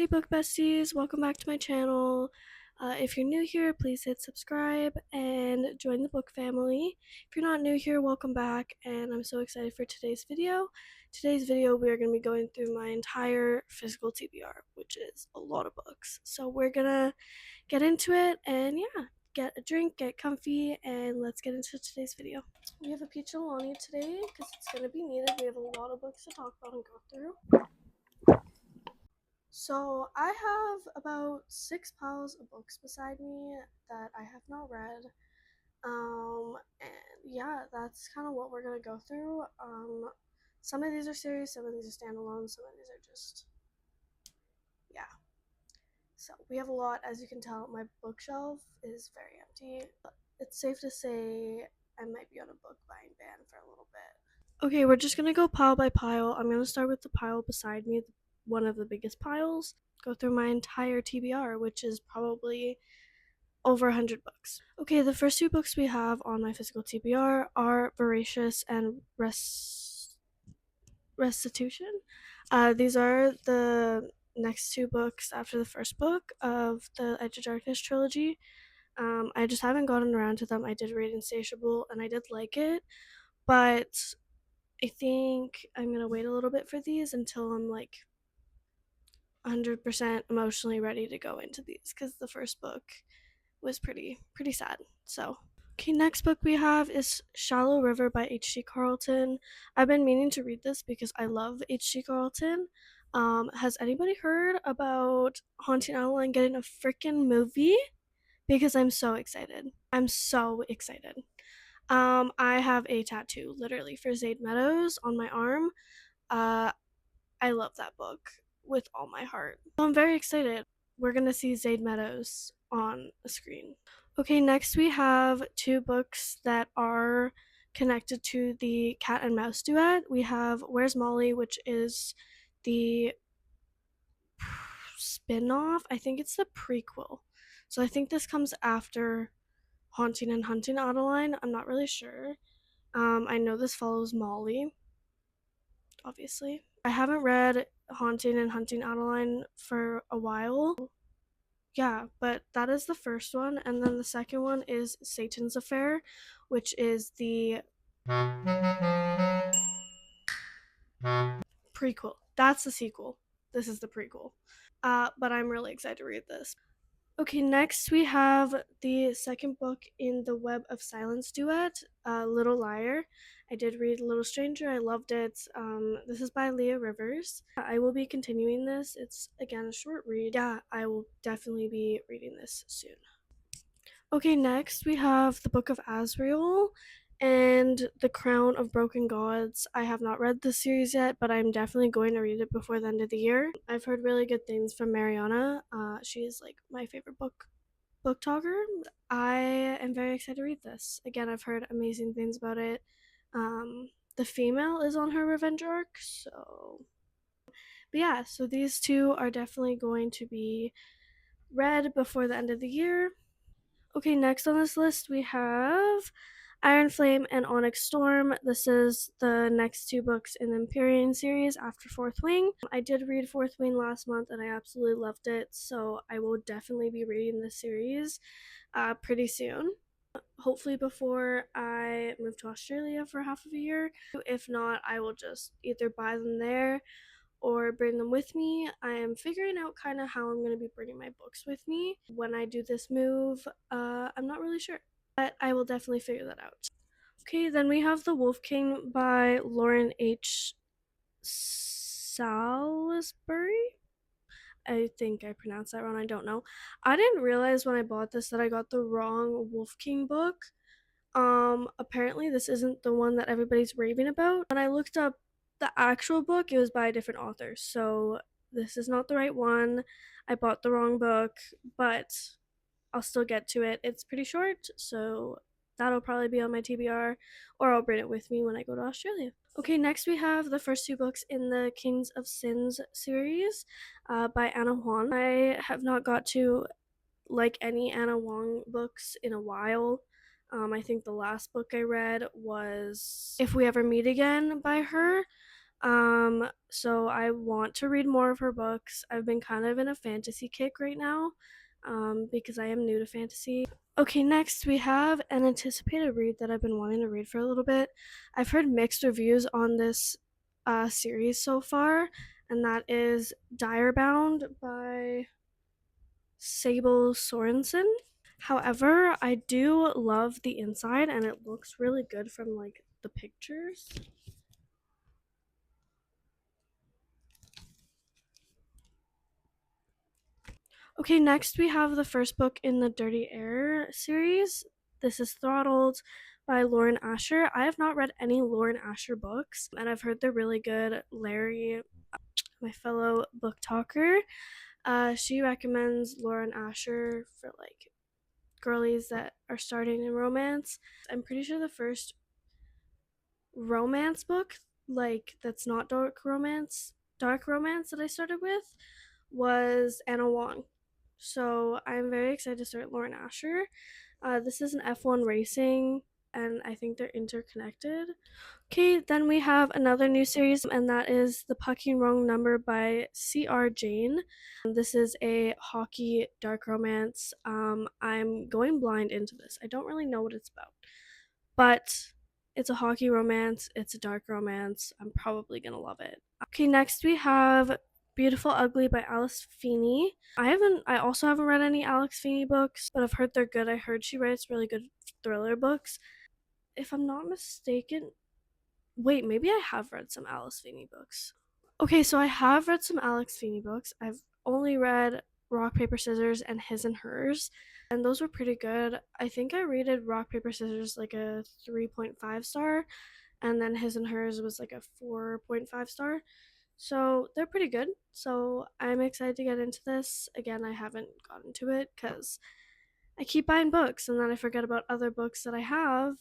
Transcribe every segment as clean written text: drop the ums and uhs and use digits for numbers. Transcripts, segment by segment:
book besties, welcome back to my channel. If you're new here, please hit subscribe and join the book family. If you're not new here, welcome back, and I'm so excited for today's video. Today's video, we are going to be going through my entire physical TBR, which is a lot of books. So we're going to get into it, and yeah, get a drink, get comfy, and let's get into today's video. We have a peach and Lonnie today because it's going to be needed. We have a lot of books to talk about and go through. So I have about 6 piles of books beside me that I have not read. And yeah, that's kind of what we're gonna go through. Some of these are series, some of these are standalone, some of these are just, yeah. So we have a lot. As you can tell, my bookshelf is very empty. It's safe to say I might be on a book buying ban for a little bit. Okay, we're just gonna go pile by pile. I'm gonna start with the pile beside me, one of the biggest piles. Go through my entire TBR, which is probably over 100 books. Okay, the first two books we have on my physical TBR are Voracious and Restitution. These are the next two books after the first book of the Edge of Darkness trilogy. I just haven't gotten around to them. I did read Insatiable and I did like it, but I think I'm gonna wait a little bit for these until I'm like 100% emotionally ready to go into these, because the first book was pretty sad. So okay, next book we have is Shallow River by H.G. Carlton. I've been meaning to read this because I love H.G. Carlton. Has anybody heard about Haunting Adeline getting a freaking movie? Because I'm so excited. I have a tattoo literally for Zade Meadows on my arm. I love that book with all my heart. So I'm very excited. We're gonna see Zade Meadows on a screen. Okay, next we have two books that are connected to the cat and mouse duet. We have Where's Molly, which is the spin-off. I think it's the prequel. So I think this comes after Haunting and Hunting Adeline. I'm not really sure. I know this follows Molly, obviously. I haven't read Haunting and Hunting Adeline for a while. Yeah, but that is the first one, and then the second one is Satan's Affair, which is the prequel. That's the sequel. This is the prequel. But I'm really excited to read this. Okay, next we have the second book in the Web of Silence duet, Little Liar. I did read Little Stranger. I loved it. This is by Leah Rivers. I will be continuing this. It's, again, a short read. Yeah, I will definitely be reading this soon. Okay, next we have the Book of Azrael and The Crown of Broken Gods. I have not read this series yet, but I'm definitely going to read it before the end of the year. I've heard really good things from Mariana. She is like my favorite book talker. I am very excited to read this. Again, I've heard amazing things about it. The female is on her revenge arc, so but yeah, so these two are definitely going to be read before the end of the year. Okay, next on this list we have Iron Flame and Onyx Storm. This is the next two books in the Empyrean series after Fourth Wing. I did read Fourth Wing last month and I absolutely loved it, so I will definitely be reading this series pretty soon. Hopefully before I move to Australia for half of a year. If not, I will just either buy them there or bring them with me. I am figuring out kind of how I'm going to be bringing my books with me when I do this move. I'm not really sure, but I will definitely figure that out. Okay, then we have The Wolf King by Lauren H. Salisbury. I think I pronounced that wrong. I don't know. I didn't realize when I bought this that I got the wrong Wolf King book. Apparently this isn't the one that everybody's raving about. When I looked up the actual book, it was by a different author, so this is not the right one. I bought the wrong book, but I'll still get to it. It's pretty short, so that'll probably be on my TBR, or I'll bring it with me when I go to Australia. Okay, next we have the first two books in the Kings of Sins series by Anna Huang. I have not got to like any Anna Huang books in a while. I think the last book I read was If We Ever Meet Again by her. So I want to read more of her books. I've been kind of in a fantasy kick right now, because I am new to fantasy. Okay, next we have an anticipated read that I've been wanting to read for a little bit. I've heard mixed reviews on this series so far, and that is Direbound by Sable Sorensen. However, I do love the inside and it looks really good from like the pictures. Okay, next we have the first book in the Dirty Air series. This is Throttled by Lauren Asher. I have not read any Lauren Asher books, and I've heard they're really good. Larry, my fellow book talker, she recommends Lauren Asher for like girlies that are starting in romance. I'm pretty sure the first romance book, like that's not dark romance that I started with was Anna Wong. So I'm very excited to start Lauren Asher. This is an F1 racing, and I think they're interconnected. Okay, then we have another new series, and that is The Pucking Wrong Number by C.R. Jane. This is a hockey dark romance. I'm going blind into this. I don't really know what it's about, but it's a hockey romance. It's a dark romance. I'm probably gonna love it. Okay, next we have Beautiful Ugly by Alice Feeney. I also haven't read any Alex Feeney books, but I've heard they're good. I heard she writes really good thriller books. If I'm not mistaken, wait, maybe I have read some Alice Feeney books. Okay, so I have read some Alex Feeney books. I've only read Rock, Paper, Scissors and His and Hers, and those were pretty good. I think I rated Rock, Paper, Scissors like a 3.5 star, and then His and Hers was like a 4.5 star. So they're pretty good. So I'm excited to get into this. Again, I haven't gotten to it because I keep buying books and then I forget about other books that I have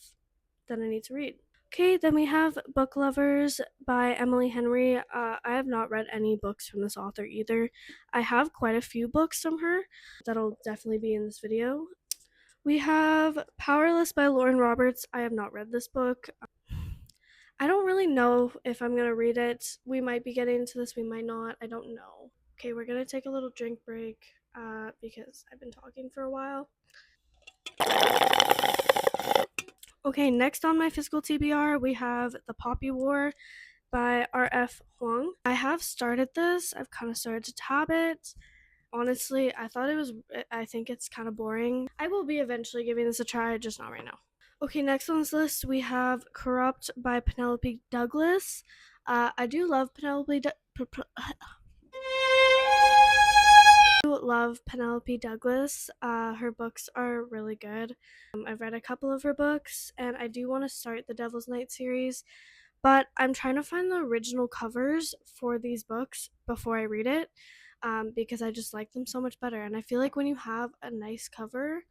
that I need to read. Okay, then we have Book Lovers by Emily Henry. I have not read any books from this author either. I have quite a few books from her that'll definitely be in this video. We have Powerless by Lauren Roberts. I have not read this book. I don't really know if I'm gonna read it. We might be getting into this, we might not. I don't know. Okay, we're gonna take a little drink break because I've been talking for a while. Okay, next on my physical TBR, we have The Poppy War by R.F. Huang. I have started this. I've kind of started to tab it. Honestly, I think it's kind of boring. I will be eventually giving this a try, just not right now. Okay, next on this list we have Corrupt by Penelope Douglas. I do love Penelope Douglas. Her books are really good. I've read a couple of her books, and I do want to start the Devil's Night series, but I'm trying to find the original covers for these books before I read it, because I just like them so much better. And I feel like when you have a nice cover,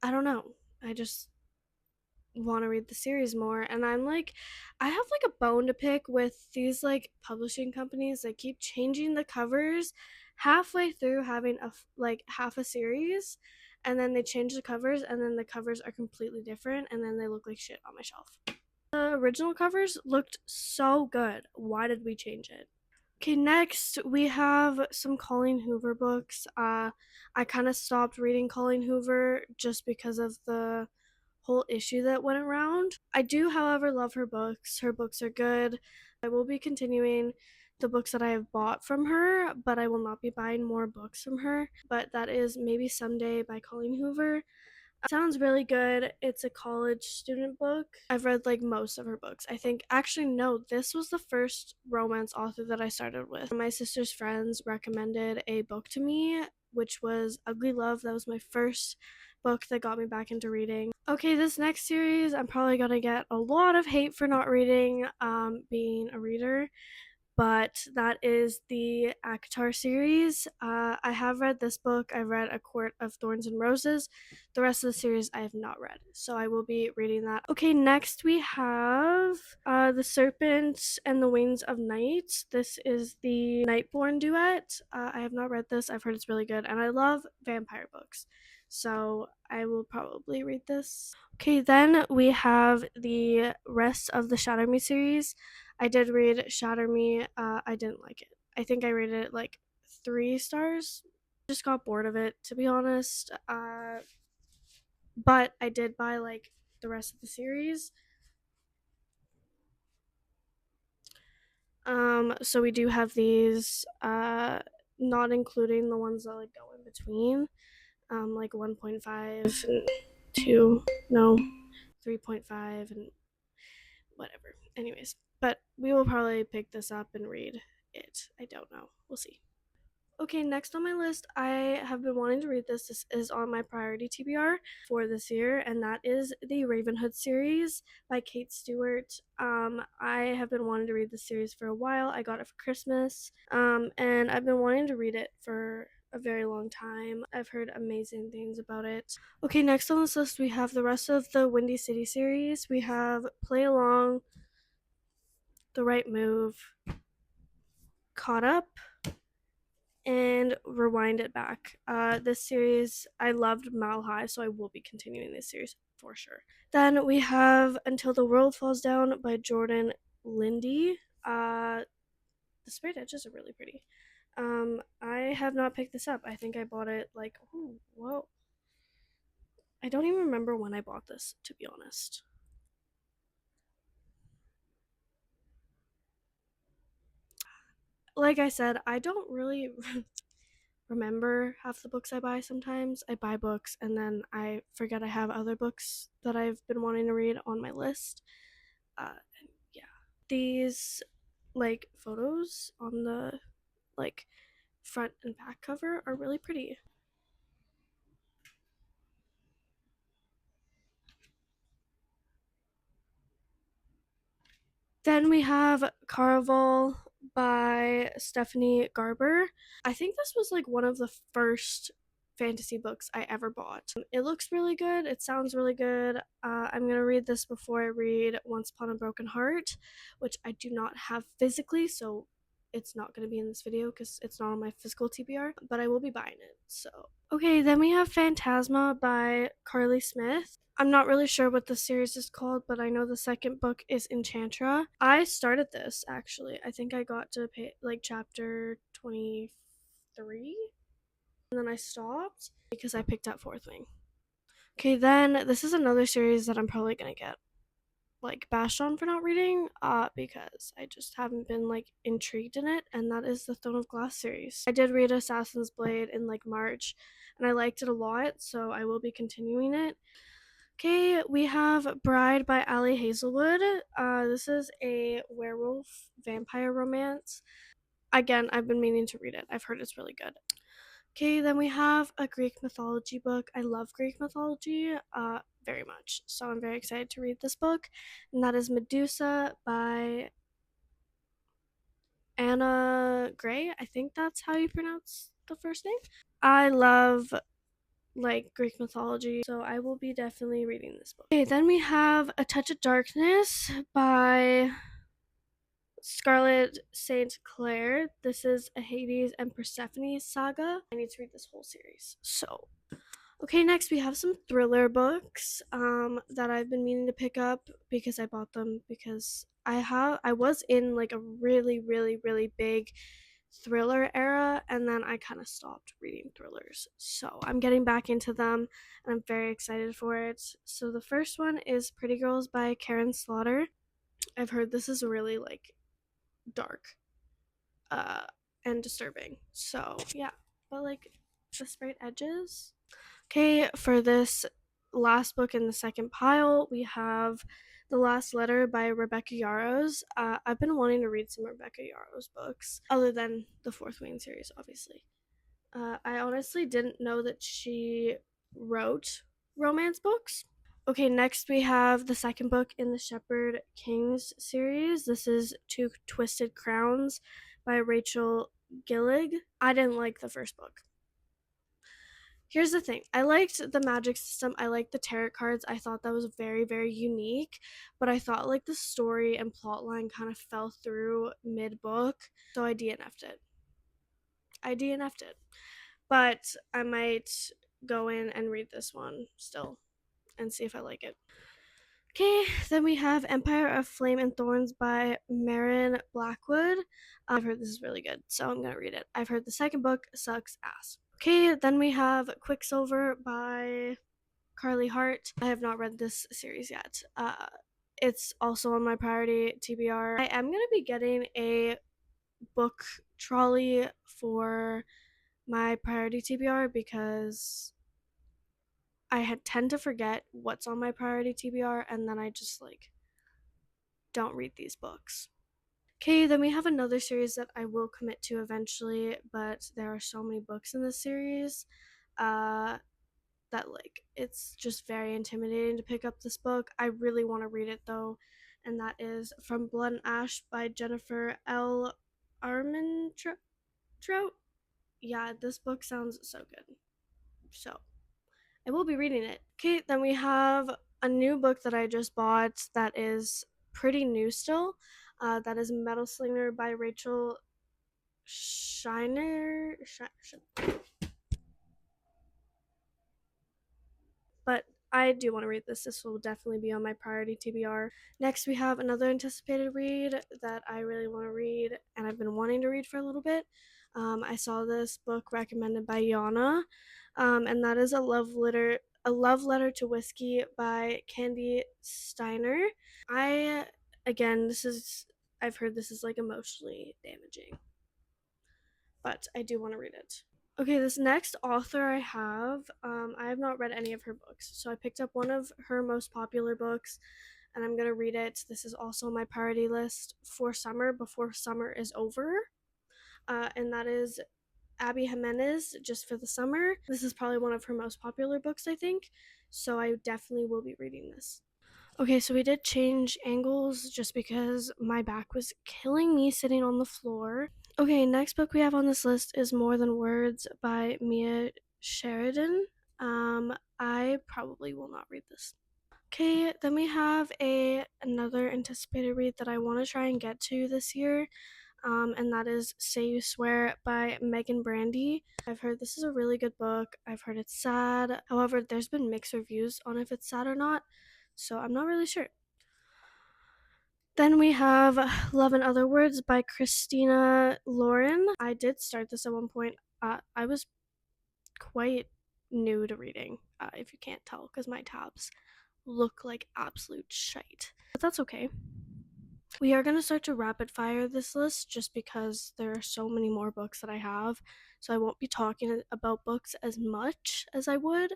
I don't know, I just want to read the series more. And I have like a bone to pick with these like publishing companies that keep changing the covers halfway through having like half a series, and then they change the covers and then the covers are completely different and then they look like shit on my shelf. The original covers looked so good. Why did we change it? Okay, next we have some Colleen Hoover books. I kind of stopped reading Colleen Hoover just because of the whole issue that went around. I do, however, love her books. Her books are good. I will be continuing the books that I have bought from her, but I will not be buying more books from her. But that is Maybe Someday by Colleen Hoover. Sounds really good. It's a college student book. I've read like most of her books. I think actually no, this was the first romance author that I started with. My sister's friends recommended a book to me, which was Ugly Love. That was my first book that got me back into reading. Okay, this next series I'm probably gonna get a lot of hate for not reading, being a reader, but that is the ACOTAR series. I have read this book. I've read A Court of Thorns and Roses. The rest of the series I have not read, so I will be reading that. Okay, next we have The Serpent and the Wings of Night. This is the Nightborn duet. I have not read this. I've heard it's really good, and I love vampire books. So I will probably read this. Okay, then we have the rest of the Shatter Me series. I did read Shatter Me. I didn't like it. I think I rated it like 3 stars. Just got bored of it, to be honest. But I did buy like the rest of the series. So we do have these, not including the ones that like go in between, like 1.5 and 2, no, 3.5 and whatever. Anyways, but we will probably pick this up and read it. I don't know. We'll see. Okay, next on my list, I have been wanting to read this. This is on my priority TBR for this year, and that is the Ravenhood series by Kate Stewart. I have been wanting to read this series for a while. I got it for Christmas, and I've been wanting to read it for a very long time. I've heard amazing things about it. Okay, next on this list, we have the rest of the Windy City series. We have Play Along, The Right Move, Caught Up, and Rewind It Back. This series, I loved Mile High, so I will be continuing this series for sure. Then we have Until the World Falls Down by Jordan Lindy. The sprayed edges are really pretty. I have not picked this up. I think I bought it like, oh, whoa. I don't even remember when I bought this, to be honest. Like I said, I don't really remember half the books I buy sometimes. I buy books and then I forget I have other books that I've been wanting to read on my list. Yeah. These like photos on the like front and back cover are really pretty. Then we have Caraval by Stephanie Garber. I think this was like one of the first fantasy books I ever bought. It looks really good. It sounds really good. I'm going to read this before I read Once Upon a Broken Heart, which I do not have physically, so it's not going to be in this video because it's not on my physical TBR, but I will be buying it. So, okay, then we have Phantasma by Carly Smith. I'm not really sure what the series is called, but I know the second book is Enchantra. I started this actually. I think I got to like chapter 23 and then I stopped because I picked up Fourth Wing. Okay, then this is another series that I'm probably gonna get like bashed on for not reading, because I just haven't been like intrigued in it, and that is the Throne of Glass series. I did read Assassin's Blade in like March, and I liked it a lot, so I will be continuing it. Okay, we have Bride by Ali Hazelwood. This is a werewolf vampire romance. Again, I've been meaning to read it. I've heard it's really good. Okay, then we have a Greek mythology book. I love Greek mythology very much, so I'm very excited to read this book, and that is Medusa by Anna Gray. I think that's how you pronounce the first name. I love like Greek mythology, so I will be definitely reading this book. Okay, then we have A Touch of Darkness by Scarlett St. Clair. This is a Hades and Persephone saga. I need to read this whole series. So, okay, next we have some thriller books that I've been meaning to pick up because I bought them because I was in like a really big thriller era and then I kind of stopped reading thrillers. So, I'm getting back into them and I'm very excited for it. So, the first one is Pretty Girls by Karen Slaughter. I've heard this is really like dark uh and disturbing. So, yeah, but like the sprayed edges. Okay, for this last book in the second pile, we have The Last Letter by Rebecca Yarros. I've been wanting to read some Rebecca Yarros books, other than the Fourth Wing series, obviously. I honestly didn't know that she wrote romance books. Okay, next we have the second book in the Shepherd Kings series. This is Two Twisted Crowns by Rachel Gillig. I didn't like the first book. Here's the thing. I liked the magic system. I liked the tarot cards. I thought that was very unique, but I thought like the story and plot line kind of fell through mid book, so I DNF'd it. But I might go in and read this one still and see if I like it. Okay, then we have Empire of Flame and Thorns by Marin Blackwood. I've heard this is really good, so I'm gonna read it. I've heard the second book sucks ass. Okay, then we have Quicksilver by Carly Hart. I have not read this series yet. It's also on my priority TBR. I am gonna be getting a book trolley for my priority TBR because I tend to forget what's on my priority TBR, and then I just like don't read these books. Okay, then we have another series that I will commit to eventually, but there are so many books in this series uh, that like it's just very intimidating to pick up this book. I really want to read it though, and that is From Blood and Ash by Jennifer L. Armentrout. Yeah, this book sounds so good. So I will be reading it. Okay, then we have a new book that I just bought that is pretty new still. That is Metal Slinger by Rachel Shiner. But I do want to read this. This will definitely be on my priority TBR. Next, we have another anticipated read that I really want to read, and I've been wanting to read for a little bit. I saw this book recommended by Yana, and that is A Love Letter to Whiskey by Candy Steiner. I again, this is I've heard this is like emotionally damaging, but I do want to read it. Okay, this next author I have not read any of her books. So I picked up one of her most popular books and I'm going to read it. This is also on my priority list for summer before summer is over. And that is Abby Jimenez, Just for the Summer. This is probably one of her most popular books, I think. So I definitely will be reading this. Okay, so we did change angles just because my back was killing me sitting on the floor. Okay, next book we have on this list is More Than Words by Mia Sheridan. I probably will not read this. Okay, then we have another anticipated read that I want to try and get to this year, and that is Say You Swear by Megan Brandy. I've heard this is a really good book. I've heard it's sad. However, there's been mixed reviews on if it's sad or not, so I'm not really sure. Then we have Love in Other Words by Christina Lauren. I did start this at one point. I was quite new to reading, if you can't tell, because my tabs look like absolute shite. But that's okay. We are going to start to rapid fire this list just because there are so many more books that I have. So I won't be talking about books as much as I would.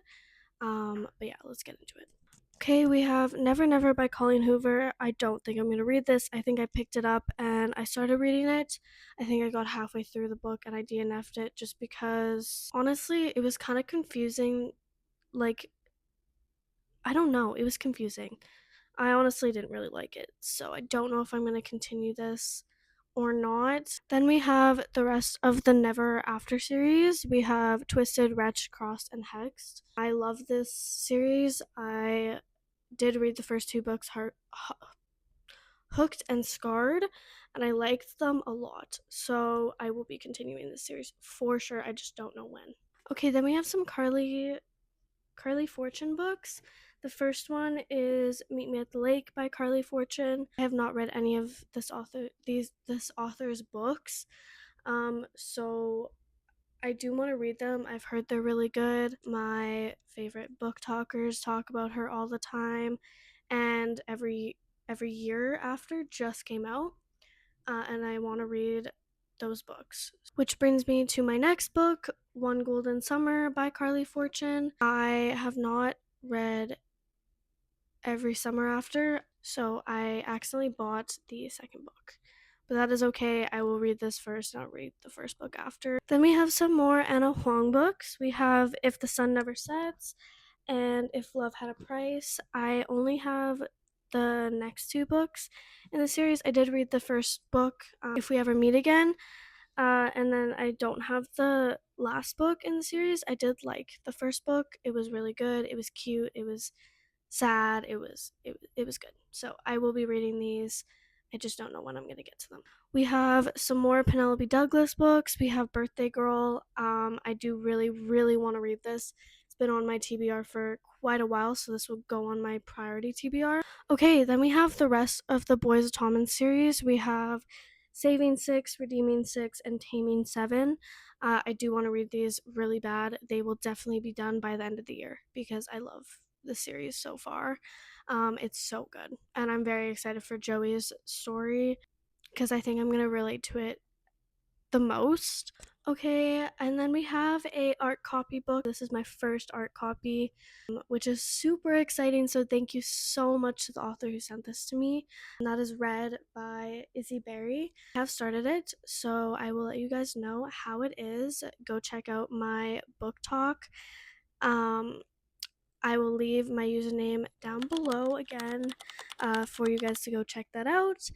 But yeah, let's get into it. Okay, we have Never Never by Colleen Hoover. I don't think I'm going to read this. I think I picked it up and I started reading it. I think I got halfway through the book and I DNF'd it just because, honestly, it was kind of confusing. Like, I don't know. It was confusing. I honestly didn't really like it. So I don't know if I'm going to continue this or not. Then we have the rest of the Never After series. We have Twisted, Wretched, Crossed, and Hexed. I love this series. I did read the first two books, Hooked and Scarred, and I liked them a lot. So I will be continuing this series for sure. I just don't know when. Okay, then we have some Carly Fortune books. The first one is Meet Me at the Lake by Carly Fortune. I have not read any of this author's books. So I do want to read them. I've heard they're really good. My favorite book talkers talk about her all the time, and every year after just came out, and I want to read those books. Which brings me to my next book, One Golden Summer by Carly Fortune. I have not read Every Summer After, so I accidentally bought the second book. But that is okay. I will read this first and I'll read the first book after. Then we have some more Anna Huang books. We have If the Sun Never Sets and If Love Had a Price. I only have the next two books in the series. I did read the first book, If We Ever Meet Again, and then I don't have the last book in the series. I did like the first book. It was really good. It was cute. It was sad. It was good. So I will be reading these. I just don't know when I'm going to get to them. We have some more Penelope Douglas books. We have Birthday Girl. I do really, really want to read this. It's been on my TBR for quite a while, so this will go on my priority TBR. Okay, then we have the rest of the Boys of Tommen series. We have Saving Six, Redeeming Six, and Taming Seven. I do want to read these really bad. They will definitely be done by the end of the year because I love the series so far. It's so good, and I'm very excited for Joey's story because I think I'm gonna relate to it the most. Okay, and then we have a art copy book. This is my first art copy, which is super exciting. So thank you so much to the author who sent this to me. And that is read by Izzy Berry. I have started it, so I will let you guys know how it is. Go check out my book talk. I will leave my username down below again for you guys to go check that out.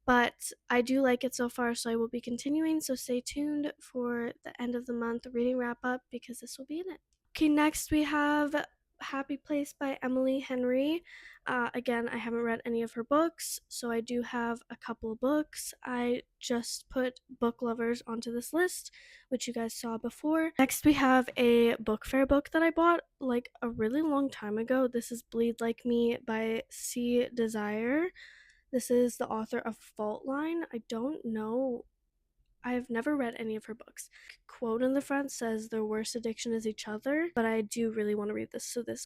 But I do like it so far, so I will be continuing. So stay tuned for the end of the month reading wrap up because this will be in it. Okay, next we have Happy Place by Emily Henry. Again, I haven't read any of her books, so I do have a couple of books. I just put book lovers onto this list, which you guys saw before. Next, we have a book fair book that I bought like a really long time ago. This is Bleed Like Me by C. Desire. This is the author of Fault Line. I don't know. I've never read any of her books. Quote in the front says their worst addiction is each other, but I do really want to read this, so this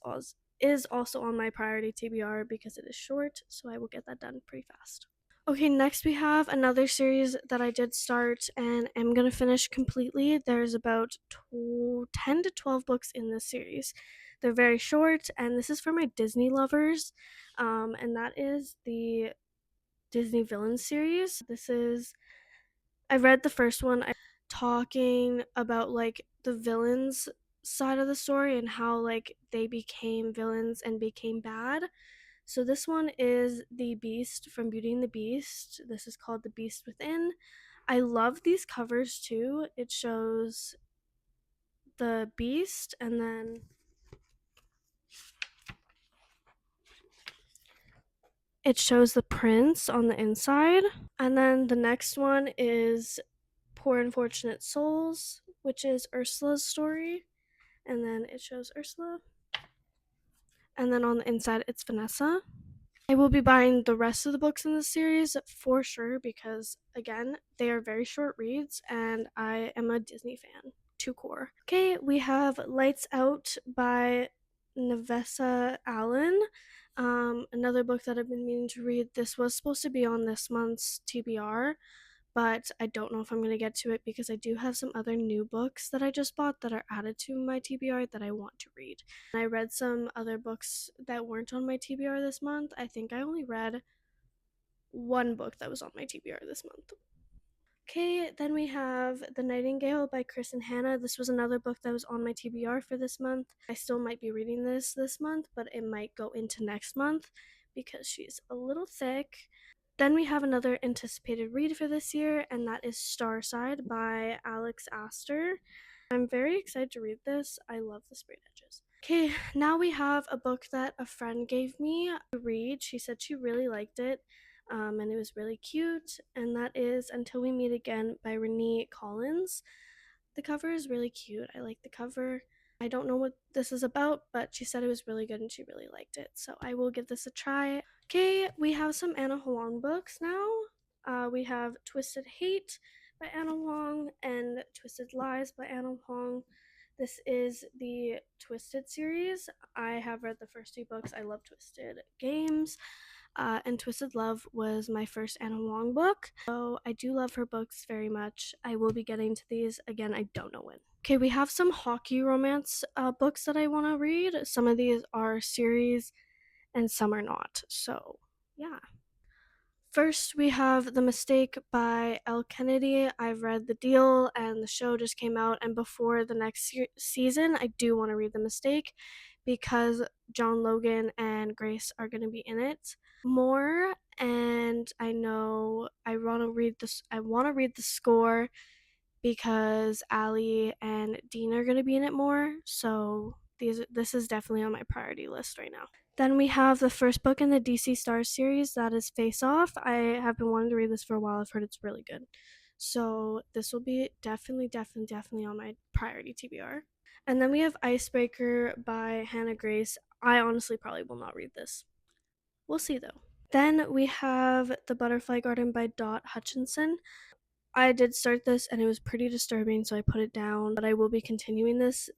is also on my priority TBR because it is short, so I will get that done pretty fast. Okay, next we have another series that I did start and am going to finish completely. There's about 10 to 12 books in this series. They're very short, and this is for my Disney lovers, and that is the Disney Villains series. I read the first one talking about like the villains side of the story and how like they became villains and became bad. So this one is the Beast from Beauty and the Beast. This is called The Beast Within. I love these covers too. It shows the Beast and then it shows the prince on the inside. And then the next one is Poor Unfortunate Souls, which is Ursula's story. And then it shows Ursula. And then on the inside, it's Vanessa. I will be buying the rest of the books in the series for sure because, again, they are very short reads and I am a Disney fan to core. Okay, we have Lights Out by Nevessa Allen. Another book that I've been meaning to read. This was supposed to be on this month's TBR, but I don't know if I'm going to get to it because I do have some other new books that I just bought that are added to my TBR that I want to read. And I read some other books that weren't on my TBR this month. I think I only read one book that was on my TBR this month. Okay, then we have The Nightingale by Chris and Hannah. This was another book that was on my TBR for this month. I still might be reading this month, but it might go into next month because she's a little thick. Then we have another anticipated read for this year, and that is Starside by Alex Astor. I'm very excited to read this. I love the sprayed edges. Okay, now we have a book that a friend gave me to read. She said she really liked it, and it was really cute, and that is Until We Meet Again by Renee Collins. The cover is really cute. I like the cover. I don't know what this is about, but she said it was really good and she really liked it. So I will give this a try. Okay, we have some Anna Huang books now. We have Twisted Hate by Anna Huang and Twisted Lies by Anna Huang. This is the Twisted series. I have read the first two books. I love Twisted Games. And Twisted Love was my first Anna Huang book. So I do love her books very much. I will be getting to these again. I don't know when. Okay, we have some hockey romance books that I want to read. Some of these are series and some are not. So, yeah. First, we have The Mistake by Elle Kennedy. I've read The Deal and the show just came out. And before the next season, I do want to read The Mistake because John Logan and Grace are going to be in it more. And I know I want to read this. I want to read The Score because Allie and Dean are going to be in it more. So this is definitely on my priority list right now. Then we have the first book in the DC Stars series, that is Face Off. I have been wanting to read this for a while. I've heard it's really good. So this will be definitely on my priority TBR. And then we have Icebreaker by Hannah Grace. I honestly probably will not read this. We'll see though. Then we have The Butterfly Garden by Dot Hutchinson. I did start this and it was pretty disturbing, so I put it down, but I will be continuing this.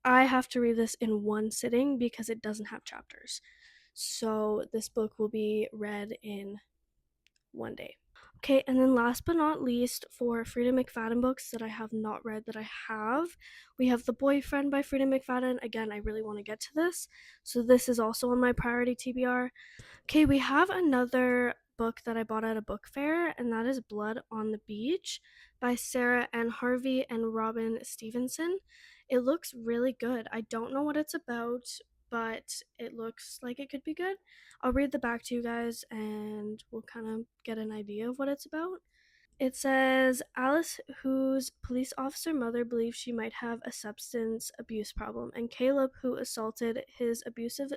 I have to read this in one sitting because it doesn't have chapters. So this book will be read in one day. Okay, and then last but not least, for Frida McFadden books that I have not read that I have, we have The Boyfriend by Frida McFadden. Again, I really want to get to this, so this is also on my priority TBR. Okay, we have another book that I bought at a book fair, and that is Blood on the Beach by Sarah N. Harvey and Robin Stevenson. It looks really good. I don't know what it's about, but it looks like it could be good. I'll read the back to you guys and we'll kind of get an idea of what it's about. It says Alice, whose police officer mother believes she might have a substance abuse problem, and Caleb, who assaulted his abusive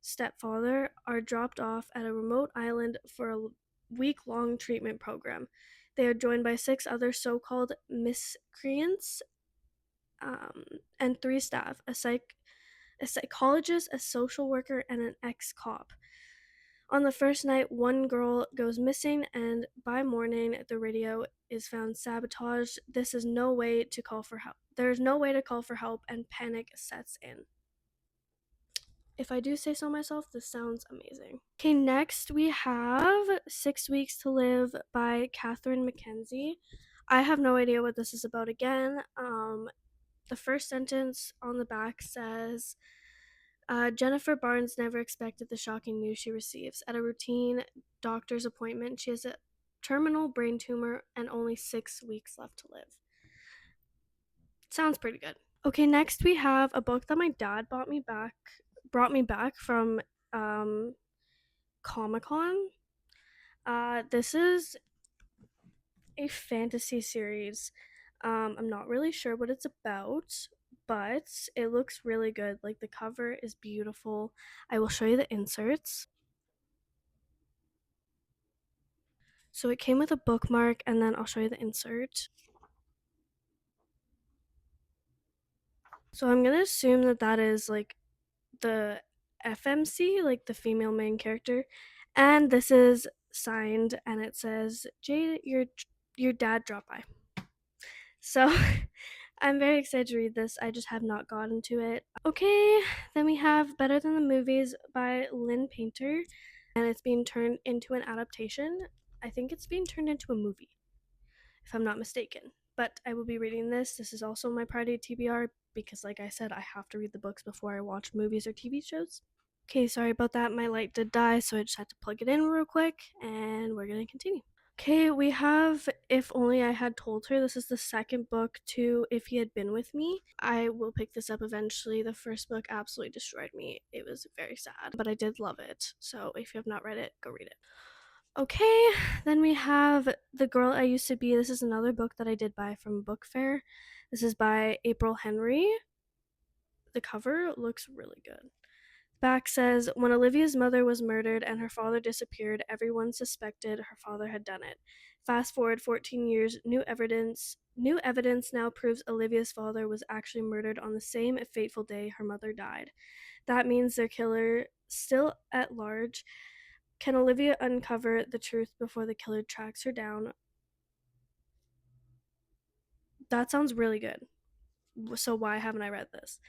stepfather, are dropped off at a remote island for a week-long treatment program. They are joined by 6 other so-called miscreants and 3 staff: a psychologist, a social worker, and an ex-cop. On the first night, one girl goes missing, and by morning, the radio is found sabotaged. This is no way to call for help. There is no way to call for help, and panic sets in. If I do say so myself, this sounds amazing. Okay, next we have 6 Weeks to Live by Catherine Mackenzie. I have no idea what this is about again. The first sentence on the back says, Jennifer Barnes never expected the shocking news she receives. At a routine doctor's appointment, she has a terminal brain tumor and only 6 weeks left to live. Sounds pretty good. Okay, next we have a book that my dad brought me back from Comic-Con. This is a fantasy series. I'm not really sure what it's about, but it looks really good. Like, the cover is beautiful. I will show you the inserts. So it came with a bookmark, and then I'll show you the insert. So I'm gonna assume that that is like the FMC, like the female main character, and this is signed, and it says, "Jade, your dad dropped by." So I'm very excited to read this. I just have not gotten to it. Okay, then we have Better Than the Movies by Lynn Painter, and it's being turned into an adaptation. I think it's being turned into a movie, if I'm not mistaken. But I will be reading this. This is also my priority TBR because, like I said, I have to read the books before I watch movies or TV shows. Okay, sorry about that. My light did die, so I just had to plug it in real quick, and we're gonna continue. Okay, we have If Only I Had Told Her. This is the second book to If He Had Been With Me. I will pick this up eventually. The first book absolutely destroyed me. It was very sad, but I did love it. So if you have not read it, go read it. Okay, then we have The Girl I Used to Be. This is another book that I did buy from a book fair. This is by April Henry. The cover looks really good. Back says, when Olivia's mother was murdered and her father disappeared, everyone suspected her father had done it. Fast forward 14 years, new evidence now proves Olivia's father was actually murdered on the same fateful day her mother died. That means their killer still at large. Can Olivia uncover the truth before the killer tracks her down? That sounds really good. So why haven't I read this?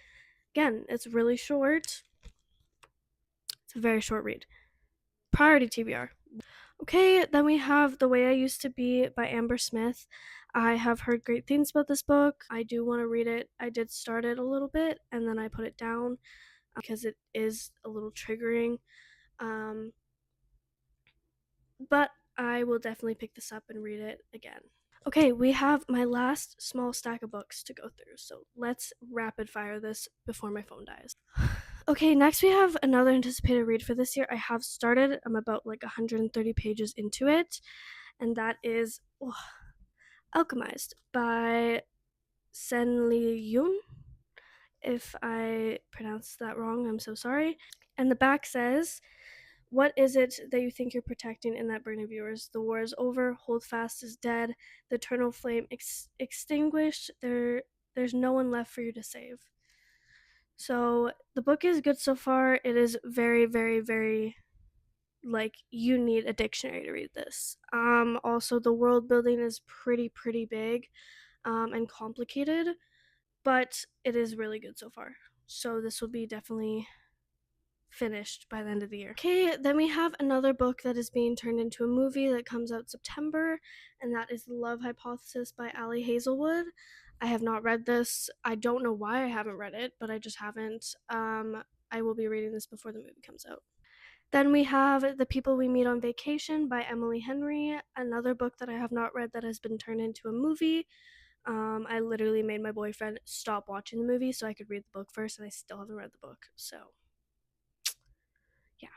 Again, it's really short. It's a very short read. Priority TBR. Okay, then we have The Way I Used to Be by Amber Smith. I have heard great things about this book. I do want to read it. I did start it a little bit and then I put it down because it is a little triggering. But I will definitely pick this up and read it again. Okay, we have my last small stack of books to go through, so let's rapid fire this before my phone dies. Okay, next we have another anticipated read for this year. I have started, I'm about like 130 pages into it, and that is Alchemized by Sen Li Yun. If I pronounced that wrong, I'm so sorry. And the back says, what is it that you think you're protecting in that brain of yours? The war is over, Holdfast is dead, the eternal flame extinguished, There's no one left for you to save. So the book is good so far. It is very, very, very, like, you need a dictionary to read this. Also the world building is pretty big and complicated, but it is really good so far. So this will be definitely finished by the end of the year. Okay, then we have another book that is being turned into a movie that comes out September, and that is The Love Hypothesis by Ali Hazelwood. I have not read this. I don't know why I haven't read it, but I just haven't. I will be reading this before the movie comes out. Then we have The People We Meet on Vacation by Emily Henry, another book that I have not read that has been turned into a movie. I literally made my boyfriend stop watching the movie so I could read the book first, and I still haven't read the book. So, yeah.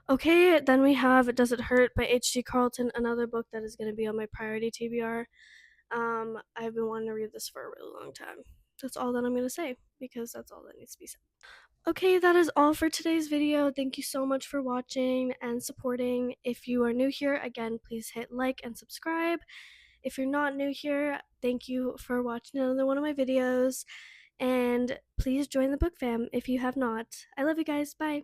Okay, then we have Does It Hurt by H.G. Carlton, another book that is going to be on my priority TBR. I've been wanting to read this for a really long time. That's all that I'm going to say, because that's all that needs to be said. Okay, that is all for today's video. Thank you so much for watching and supporting. If you are new here, again, please hit like and subscribe. If you're not new here, thank you for watching another one of my videos. And please join the book fam if you have not. I love you guys. Bye.